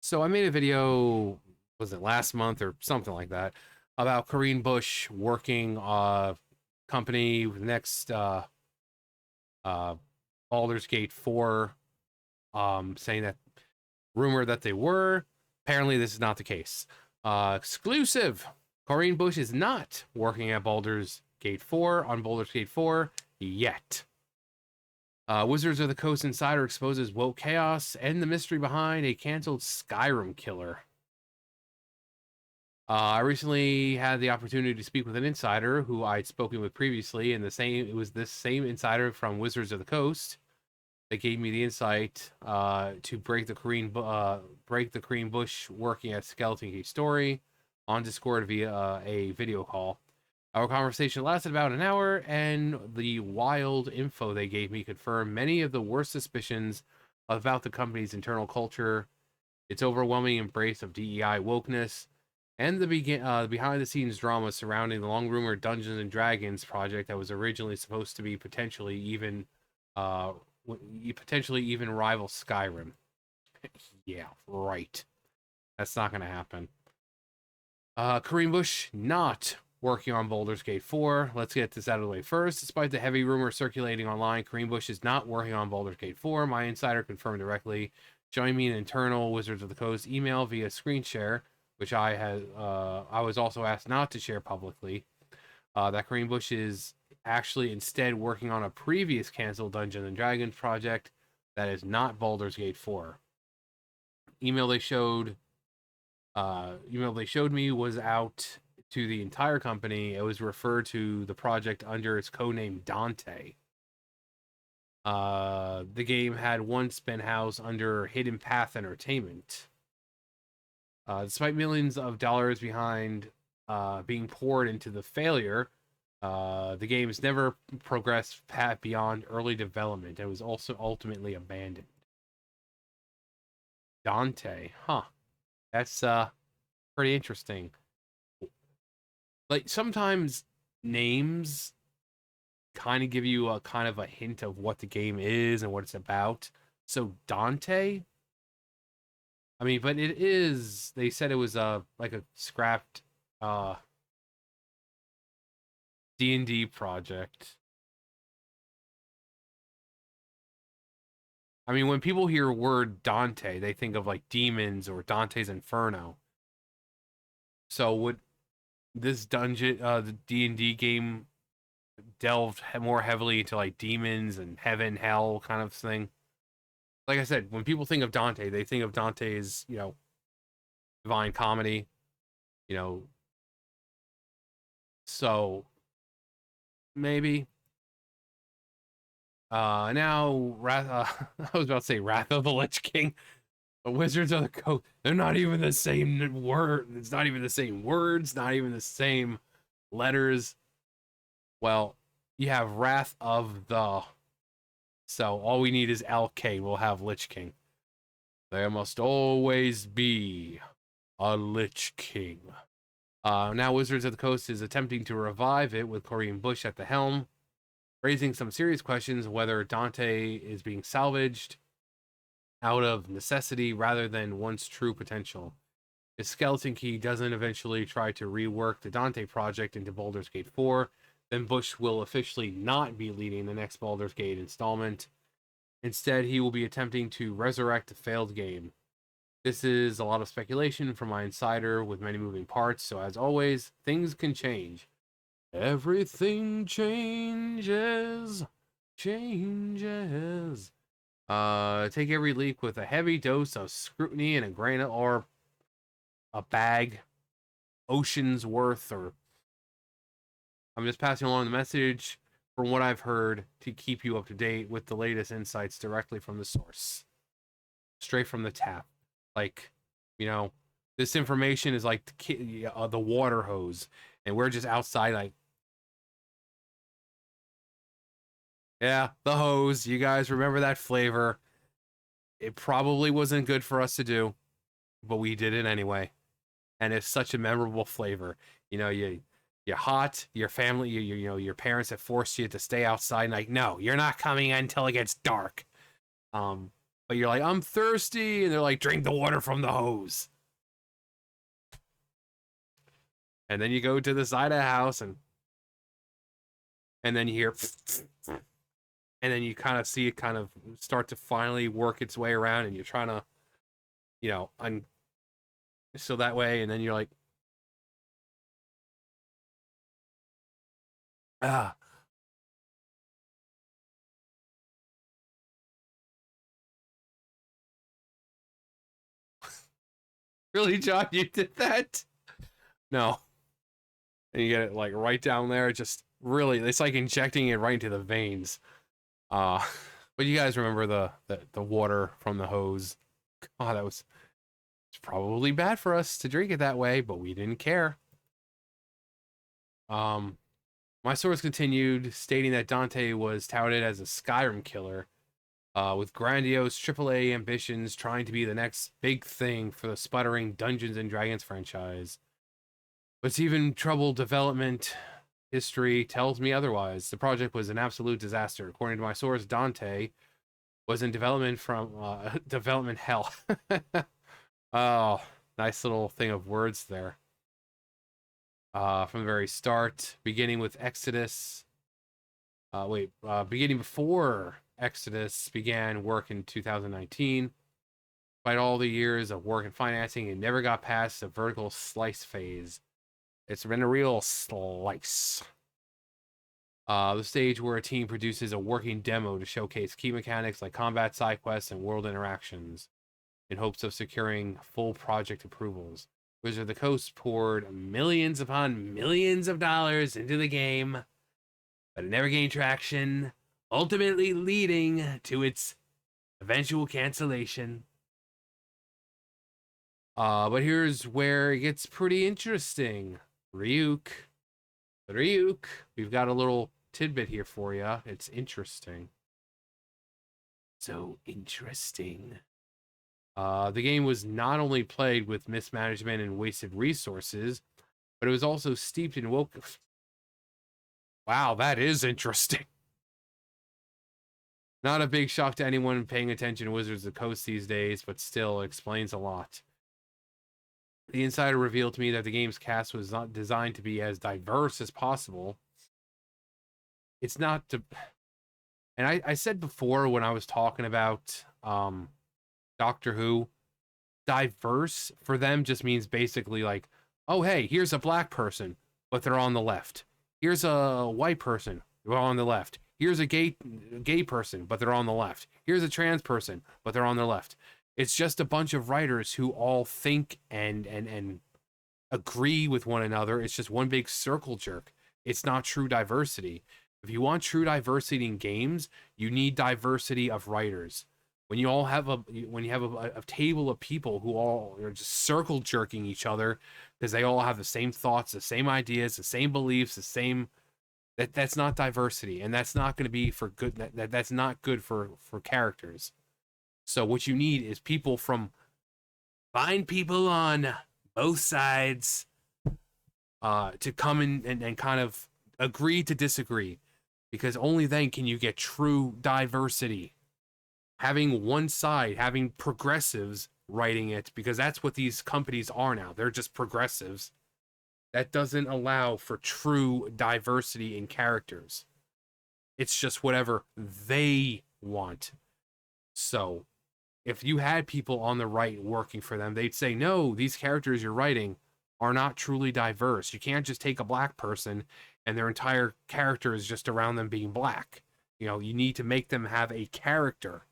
So I made a video, was it last month or something like that, about Corinne Busche working company next uh Baldur's Gate 4, saying that rumor that they were. Apparently this is not the case. Exclusive. Corinne Busche is not working at Baldur's Gate 4 on Baldur's Gate 4 yet. Wizards of the Coast Insider exposes woke chaos and the mystery behind a canceled Skyrim killer. I recently had the opportunity to speak with an insider who I'd spoken with previously, and it was this same insider from Wizards of the Coast that gave me the insight to break the Corinne Busche working at Skeleton Key story on Discord via a video call. Our conversation lasted about an hour, and the wild info they gave me confirmed many of the worst suspicions about the company's internal culture, its overwhelming embrace of DEI wokeness, and the behind-the-scenes drama surrounding the long-rumored Dungeons and Dragons project that was originally supposed to be potentially even rival Skyrim. Yeah, right. That's not going to happen. Corinne Busche not working on Baldur's Gate 4. Let's get this out of the way first. Despite the heavy rumor circulating online, Corinne Busche is not working on Baldur's Gate 4. My insider confirmed directly, showing me an internal Wizards of the Coast email via screen share, which I was also asked not to share publicly, that Corinne Busche is actually instead working on a previous canceled Dungeons and Dragons project that is not Baldur's Gate 4. Email they showed me was out to the entire company. It was referred to the project under its codename Dante. The game had once been housed under Hidden Path Entertainment. Despite millions of dollars behind being poured into the failure, the game has never progressed beyond early development and was also ultimately abandoned. Dante, huh? That's pretty interesting. Like, sometimes names kind of give you a kind of a hint of what the game is and what it's about. So Dante, I mean, but it is, they said it was like a scrapped D&D project. I mean, when people hear word Dante, they think of like demons or Dante's Inferno. So would this the D&D game delved more heavily into like demons and heaven, hell kind of thing? Like I said, when people think of Dante, they think of Dante's, Divine Comedy, you know. So maybe. Now, I was about to say Wrath of the Lich King. But Wizards of the Coast, they're not even the same word. It's not even the same words, not even the same letters. Well, you have Wrath of the. So all we need is LK. We'll have Lich King. There must always be a Lich King. Now Wizards of the Coast is attempting to revive it with Corinne Busche at the helm, raising some serious questions whether Dante is being salvaged out of necessity rather than one's true potential. If Skeleton Key doesn't eventually try to rework the Dante project into Baldur's Gate 4, then Busche will officially not be leading the next Baldur's Gate installment. Instead, he will be attempting to resurrect the failed game. This is a lot of speculation from my insider with many moving parts, so as always, things can change. Everything changes. Changes. Take every leak with a heavy dose of scrutiny and a grain of, or a bag, ocean's worth, or I'm just passing along the message from what I've heard to keep you up to date with the latest insights directly from the source, straight from the tap. Like, this information is like the water hose, and we're just outside like, yeah, the hose. You guys remember that flavor? It probably wasn't good for us to do, but we did it anyway. And it's such a memorable flavor. You're hot. Your family, your parents have forced you to stay outside. Like, no, you're not coming in until it gets dark. but you're like, I'm thirsty, and they're like, drink the water from the hose. And then you go to the side of the house, and then you hear, and then you kind of see it kind of start to finally work its way around, and you're trying to, so that way, and then you're like, ah, really, John, you did that? No. And you get it like right down there, just really, it's like injecting it right into the veins. Uh, but you guys remember the water from the hose? Oh, it's probably bad for us to drink it that way, but we didn't care. Um, my source continued, stating that Dante was touted as a Skyrim killer, with grandiose AAA ambitions, trying to be the next big thing for the sputtering Dungeons and Dragons franchise. But even troubled development history tells me otherwise. The project was an absolute disaster. According to my source, Dante was in development from development hell. Oh, nice little thing of words there. From the very start, beginning with Exodus. Beginning before Exodus began work in 2019. Despite all the years of work and financing, it never got past the vertical slice phase. It's been a real slice. The stage where a team produces a working demo to showcase key mechanics like combat, side quests, and world interactions in hopes of securing full project approvals. Wizards of the Coast poured millions upon millions of dollars into the game, but it never gained traction, ultimately leading to its eventual cancellation. But here's where it gets pretty interesting. Ryuk, we've got a little tidbit here for you. It's interesting. So interesting. The game was not only played with mismanagement and wasted resources, but it was also steeped in woke. Wow, that is interesting. Not a big shock to anyone paying attention to Wizards of the Coast these days, but still explains a lot. The insider revealed to me that the game's cast was not designed to be as diverse as possible. It's not to, and I said before when I was talking about Doctor Who, diverse for them just means basically like, oh hey, here's a black person, but they're on the left. Here's a white person, they're on the left. Here's a gay person, but they're on the left. Here's a trans person, but they're on the left. It's just a bunch of writers who all think and agree with one another. It's just one big circle jerk. It's not true diversity. If you want true diversity in games, you need diversity of writers. When you have a table of people who all are just circle jerking each other because they all have the same thoughts, the same ideas, the same beliefs, the same, that's not diversity, and that's not going to be for good. That's not good for characters. So what you need is people from, find people on both sides to come in and kind of agree to disagree, because only then can you get true diversity. Having one side, having progressives writing it, because that's what these companies are now. They're just progressives. That doesn't allow for true diversity in characters. It's just whatever they want. So, if you had people on the right working for them, they'd say, no, these characters you're writing are not truly diverse. You can't just take a black person and their entire character is just around them being black. You need to make them have a character.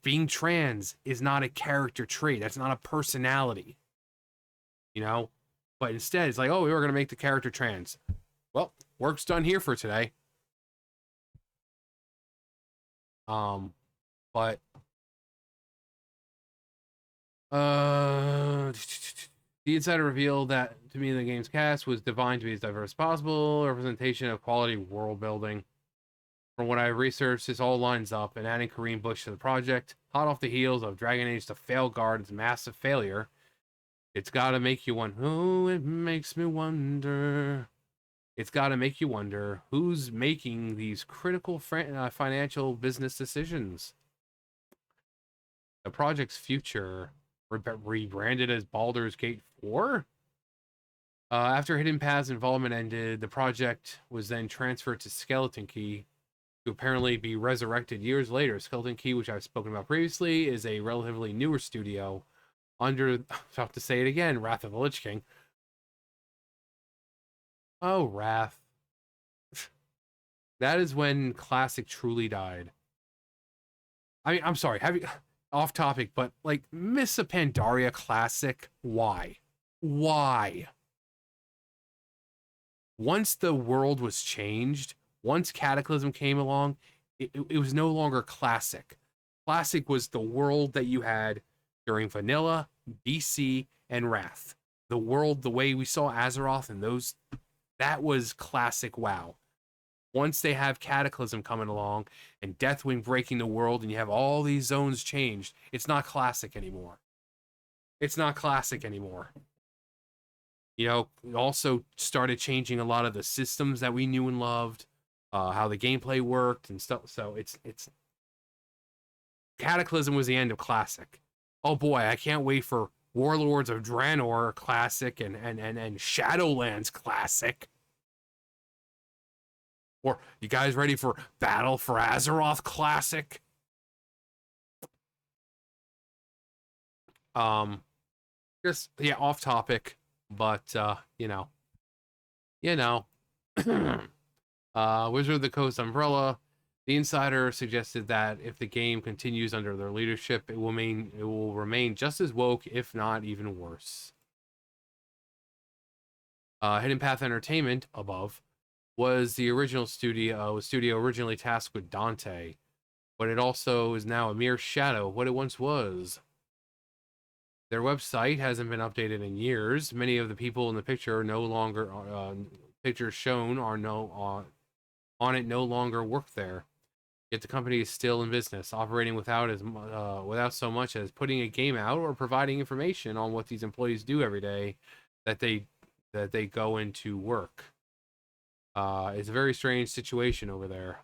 Being trans is not a character trait. That's not a personality. But instead, it's like, oh, we were going to make the character trans. Well, work's done here for today. But the insider revealed that to me the game's cast was designed to be as diverse as possible, representation of quality world building. From what I've researched, this all lines up, and adding Corinne Busche to the project, hot off the heels of Dragon Age The Failguard's massive failure, it's gotta make you wonder. Oh, it makes me wonder. It's gotta make you wonder who's making these critical financial business decisions. the project's future rebranded as Baldur's Gate 4. After Hidden Path's involvement ended, the project was then transferred to Skeleton Key to apparently be resurrected years later. Skeleton Key, which I've spoken about previously, is a relatively newer studio under, I'm about to say it again, Wrath of the Lich King. Oh, Wrath. That is when Classic truly died. I mean, I'm sorry, have you, off topic, but like, Miss a Pandaria Classic, why? Why? Once the world was changed, once Cataclysm came along, it was no longer Classic. Classic was the world that you had during Vanilla, BC, and Wrath. The world, the way we saw Azeroth and those, that was Classic WoW. Once they have Cataclysm coming along and Deathwing breaking the world and you have all these zones changed, it's not Classic anymore. It's not Classic anymore. You know, it also started changing a lot of the systems that we knew and loved, how the gameplay worked and stuff. So it's Cataclysm was the end of Classic. Oh boy, I can't wait for Warlords of Draenor Classic and Shadowlands Classic. Or you guys ready for Battle for Azeroth Classic? Just yeah, off topic. But, you know. Wizard of the Coast umbrella. The insider suggested that if the game continues under their leadership, it will remain just as woke, if not even worse. Hidden Path Entertainment, above, was the original studio, originally tasked with Dante, but it also is now a mere shadow of what it once was. Their website hasn't been updated in years. Many of the people in the picture no longer pictures shown are on it no longer work there. Yet the company is still in business, operating without so much as putting a game out or providing information on what these employees do every day that they go into work. It's a very strange situation over there.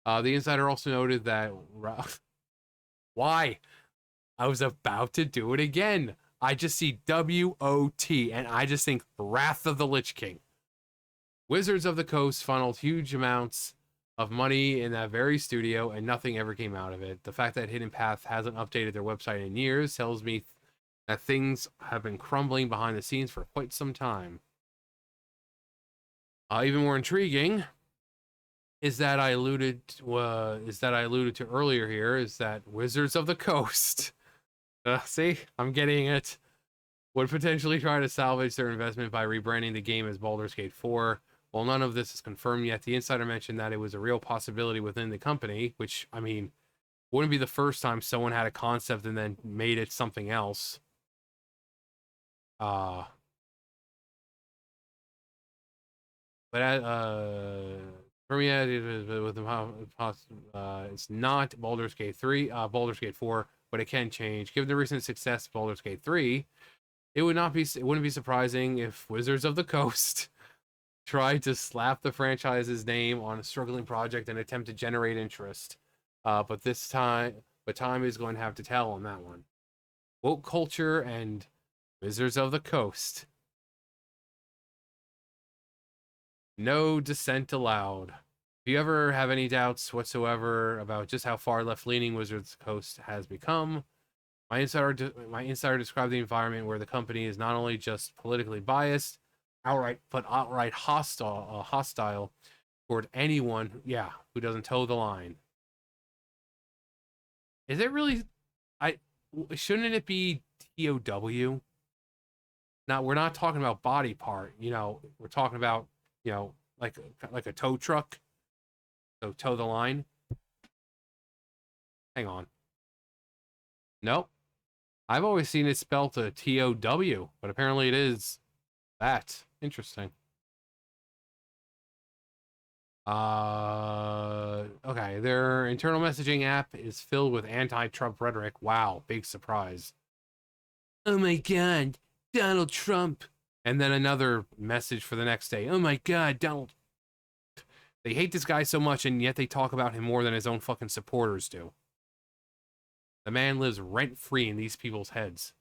The insider also noted that why? I was about to do it again. I just see W-O-T, and I just think Wrath of the Lich King. Wizards of the Coast funneled huge amounts of money in that very studio, and nothing ever came out of it. The fact that Hidden Path hasn't updated their website in years tells me that things have been crumbling behind the scenes for quite some time. Even more intriguing is that I alluded to earlier here is that Wizards of the Coast, see, I'm getting it, would potentially try to salvage their investment by rebranding the game as Baldur's Gate 4. While none of this is confirmed yet, the insider mentioned that it was a real possibility within the company, which, I mean, wouldn't be the first time someone had a concept and then made it something else. For me, it's not Baldur's Gate 3, Baldur's Gate 4, but it can change. Given the recent success of Baldur's Gate 3, it wouldn't be surprising if Wizards of the Coast tried to slap the franchise's name on a struggling project and attempt to generate interest. But time is going to have to tell on that one. Woke culture and Wizards of the Coast. No dissent allowed. If you ever have any doubts whatsoever about just how far left-leaning Wizards of the Coast has become, my insider described the environment where the company is not only just politically biased, outright hostile toward anyone, who doesn't toe the line. Is it really? Shouldn't it be TOW? Now we're not talking about body part. We're talking about like a tow truck. So toe the line. Hang on. Nope. I've always seen it spelled a TOW, but apparently it is that. Interesting. Okay, their internal messaging app is filled with anti-Trump rhetoric. Wow, big surprise. Oh my God, Donald Trump. And then another message for the next day. Oh my God, Donald. They hate this guy so much, and yet they talk about him more than his own fucking supporters do. The man lives rent-free in these people's heads.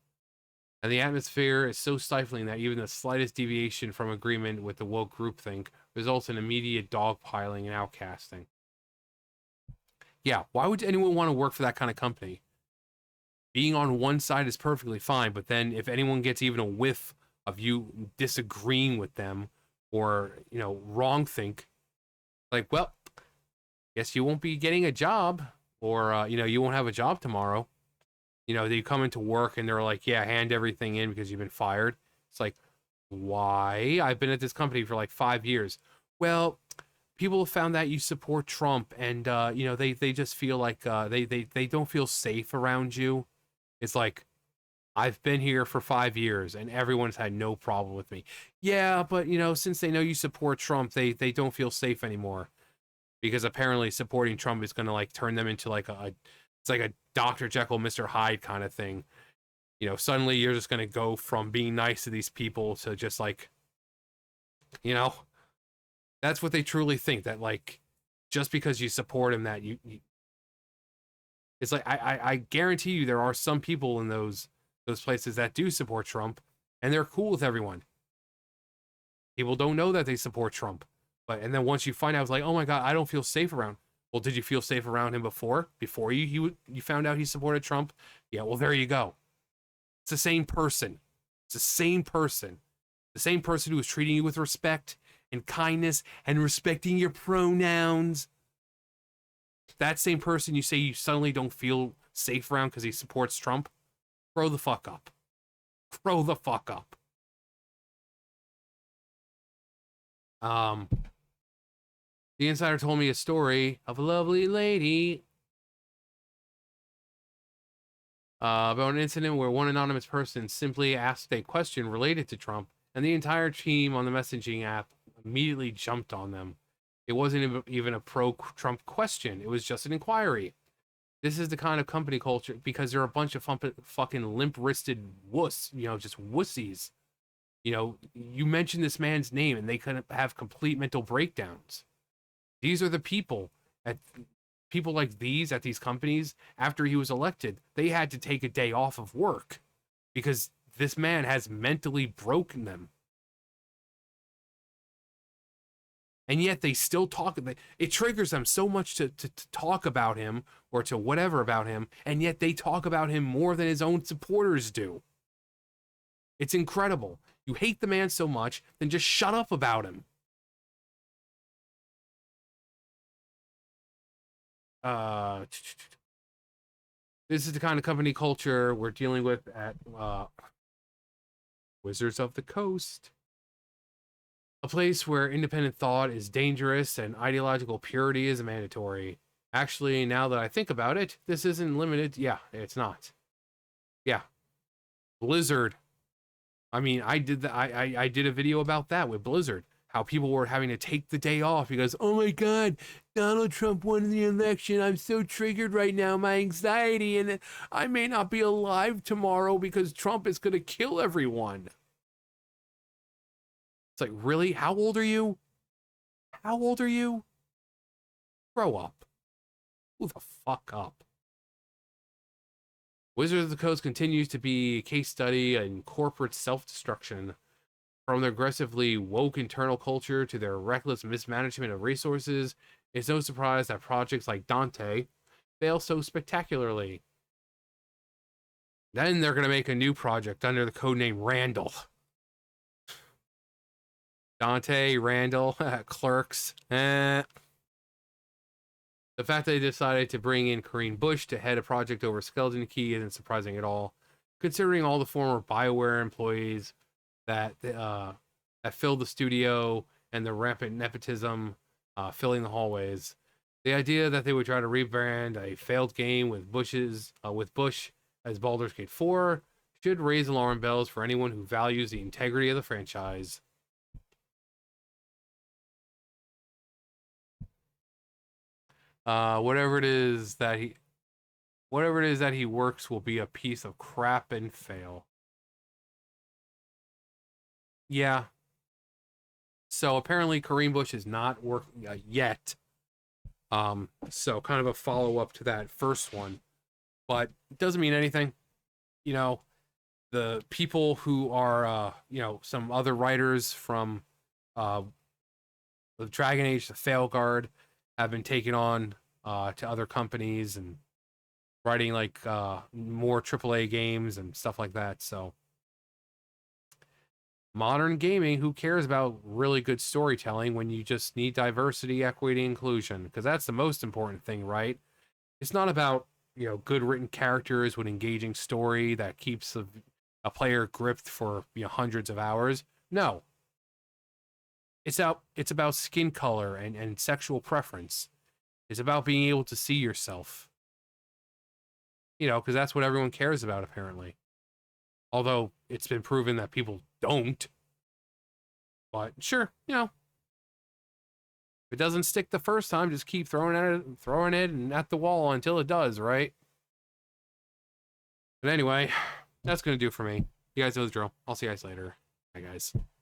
And the atmosphere is so stifling that even the slightest deviation from agreement with the woke groupthink results in immediate dogpiling and outcasting. Yeah, why would anyone want to work for that kind of company? Being on one side is perfectly fine, but then if anyone gets even a whiff of you disagreeing with them or, wrong think, like, well, guess you won't be getting a job, or, you won't have a job tomorrow. They come into work and they're like, yeah, hand everything in because you've been fired. It's like, why? I've been at this company for like 5 years. Well, people have found that you support Trump, and they just feel like they don't feel safe around you. It's like, I've been here for 5 years and everyone's had no problem with me. Yeah, but since they know you support Trump, they don't feel safe anymore, because apparently supporting Trump is going to like turn them into like it's like a Dr. Jekyll, Mr. Hyde kind of thing. Suddenly you're just going to go from being nice to these people to just like, that's what they truly think, that like, just because you support him, that you it's like, I guarantee you there are some people in those places that do support Trump and they're cool with everyone. People don't know that they support Trump. And then once you find out, it's like, oh my God, I don't feel safe around. Well, did you feel safe around him before you found out he supported Trump? Yeah, well, there you go. It's the same person. It's the same person. The same person who was treating you with respect and kindness and respecting your pronouns. That same person you say you suddenly don't feel safe around because he supports Trump. Grow the fuck up. Grow the fuck up. The insider told me a story of a lovely lady about an incident where one anonymous person simply asked a question related to Trump, and the entire team on the messaging app immediately jumped on them. It wasn't even a pro-Trump question. It was just an inquiry. This is the kind of company culture, because they're a bunch of fucking limp-wristed just wussies. You mention this man's name and they couldn't have complete mental breakdowns. These are the people like these at these companies. After he was elected, they had to take a day off of work because this man has mentally broken them. And yet they still talk. It triggers them so much to talk about him or to whatever about him, and yet they talk about him more than his own supporters do. It's incredible. You hate the man so much, then just shut up about him. This is the kind of company culture we're dealing with at Wizards of the Coast. A place where independent thought is dangerous and ideological purity is mandatory. Actually, now that I think about it, this isn't limited. Yeah, it's not. Yeah. Blizzard. I mean, I did a video about that with Blizzard. How people were having to take the day off because, oh my God, Donald Trump won the election. I'm so triggered right now, my anxiety, and I may not be alive tomorrow because Trump is going to kill everyone. It's like, really? How old are you? How old are you? Grow up. Who the fuck up? Wizards of the Coast continues to be a case study in corporate self-destruction. From their aggressively woke internal culture to their reckless mismanagement of resources, it's no surprise that projects like Dante fail so spectacularly. Then they're going to make a new project under the codename Randall. Dante, Randall, Clerks. The fact that they decided to bring in Corinne Busche to head a project over Skeleton Key isn't surprising at all, considering all the former BioWare employees that filled the studio and the rampant nepotism filling the hallways. The idea that they would try to rebrand a failed game with Bush as Baldur's Gate 4 should raise alarm bells for anyone who values the integrity of the franchise. Whatever it is that he works will be a piece of crap and fail. Yeah. So apparently Corinne Busche is not working yet. So kind of a follow-up to that first one. but it doesn't mean anything. You know, the people who are, some other writers from uh, the Dragon Age, the Failguard, have been taken on to other companies and writing like more AAA games and stuff like that. So modern gaming, who cares about really good storytelling when you just need diversity, equity, inclusion? Because that's the most important thing, right? It's not about, good written characters with engaging story that keeps a player gripped for, hundreds of hours. No, it's about skin color and sexual preference. It's about being able to see yourself. Because that's what everyone cares about apparently. Although it's been proven that people don't. But sure, if it doesn't stick the first time, just keep throwing it and at the wall until it does, right? But anyway, that's gonna do for me. You guys know the drill. I'll see you guys later. Bye guys.